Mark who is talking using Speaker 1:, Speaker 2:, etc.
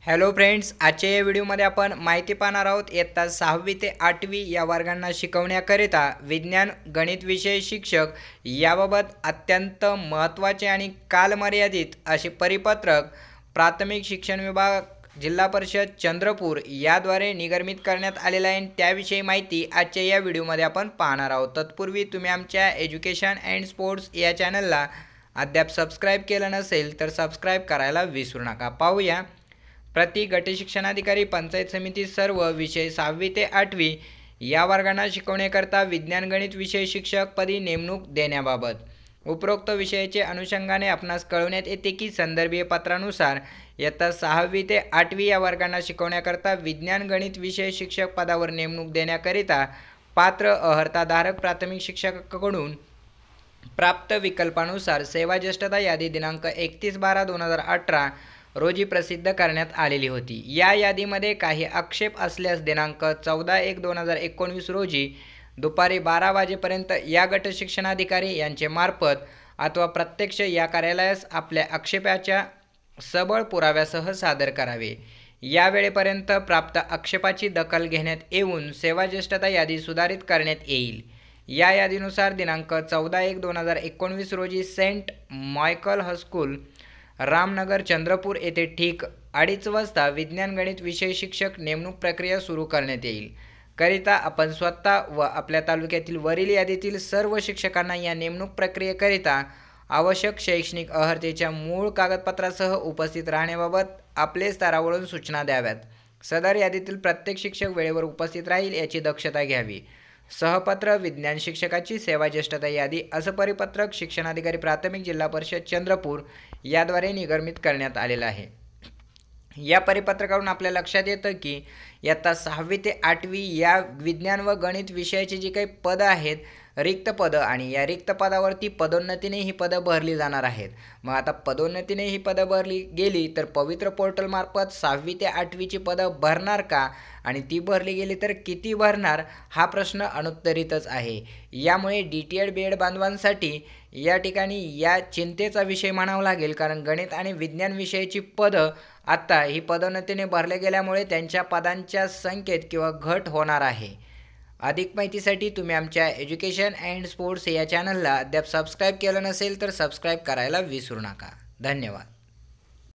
Speaker 1: Hello friends, आजच्या या व्हिडिओमध्ये आपण माहिती पाहणार आहोत इयत्ता 6वी ते 8वी या वर्गांना शिकवण्याकरिता विज्ञान गणित विषय शिक्षक याबाबत अत्यंत महत्त्वाचे आणि कालमर्यादित असे परिपत्रक प्राथमिक शिक्षण विभाग जिल्हा परिषद चंद्रपूर याद्वारे निर्गमित करण्यात आलेला आहे। त्याविषयी माहिती आजच्या या व्हिडिओमध्ये आपण पाहणार आहोत। तत्पूर्वी तुम्ही आमच्या एज्युकेशन अँड स्पोर्ट्स या चॅनलला अद्याप सबस्क्राईब केलं नसेल तर सबस्क्राईब करायला विसरू नका। पाहूया, प्रति गट शिक्षणाधिकारी पंचायत समिती सर्व विषय 6वी ते 8वी या वर्गांना शिकवण्याकरता विज्ञान गणित विषय शिक्षक पदी नेमणूक देण्याबाबत उपरोक्त विषयाचे अनुषंगाने आपणास कळवण्यात येते की संदर्भीय पत्रानुसार इयत्ता 6वी ते 8वी या वर्गांना शिकवण्याकरता विज्ञान गणित विषय शिक्षक पदावर नेमणूक देण्याकरिता पात्र अर्हताधारक प्राथमिक शिक्षकाकडून प्राप्त विकल्पानुसार सेवाज्येष्ठता यादी दिनांक 31/12/2018 रोजी प्रसिद्ध करण्यात आलेली होती। या यादीमध्ये काही आक्षेप असल्यास दिनांक 14/1/2019 रोजी दुपारी 12 वाजेपर्यंत या गट शिक्षणाधिकारी यांचे मार्फत अथवा प्रत्यक्ष या कार्यालयास आपल्या आक्षेपाच्या सबळ पुराव्यासह सादर करावे। या वेळेपर्यंत प्राप्त आक्षेपाची दखल घेण्यात येऊन सेवाज्येष्ठता यादी सुधारित करण्यात येईल। या यादीनुसार दिनांक 14/1/2019 रोजी saint Michael high school Ramnagar Chandrapur येथे ठीक 2:30 वाजता विज्ञान गणित विषय शिक्षक नेमणूक प्रक्रिया सुरू करण्यात येईल। करिता आपण स्वतः व आपल्या तालुक्यातील वरील यादीतील सर्व शिक्षकांना या नेमणूक प्रक्रियेकरिता आवश्यक शैक्षणिक अर्हतेच्या मूळ कागदपत्रासह उपस्थित राहण्याबाबत आपले स्तरावरून सूचना द्याव्यात। सदर यादीतील प्रत्येक शिक्षक वेळेवर उपस्थित राहील याची दक्षता घ्यावी। सहपत्र विज्ञान शिक्षकाची सेवाज्येष्ठता यादी असं परिपत्रक शिक्षणाधिकारी प्राथमिक जिल्हा परिषद चंद्रपूर याद्वारे निर्गमित करण्यात आलेलं आहे। या परिपत्रकावरून आपल्या लक्षात येतं की इयत्ता 6वी ते 8वी या विज्ञान व गणित विषयाची जी काही पदं आहेत, रिक्त पदं, आणि या रिक्त पदावरती पदोन्नतीने ही पदं भरली जाणार आहेत। मग आता पदोन्नतीने ही पदं भरली गेली तर पवित्र पोर्टलमार्फत 6वी ते 8वीची पदं भरणार का, आणि ती भरली गेली तर किती भरणार, हा प्रश्न अनुत्तरितच आहे। यामुळे DTED BEd बांधवांसाठी या ठिकाणी या चिंतेचा विषय म्हणावा लागेल, कारण गणित आणि विज्ञान विषयाची पदं आता ही पदोन्नतीने भरल्या गेल्यामुळे त्यांच्या पदांच्या संख्येत किंवा घट होणार आहे। अधिक माहितीसाठी तुम्ही आमच्या एज्युकेशन अँड स्पोर्ट्स या चॅनलला अद्याप सबस्क्राईब केलं नसेल तर सबस्क्राईब करायला विसरू नका। धन्यवाद।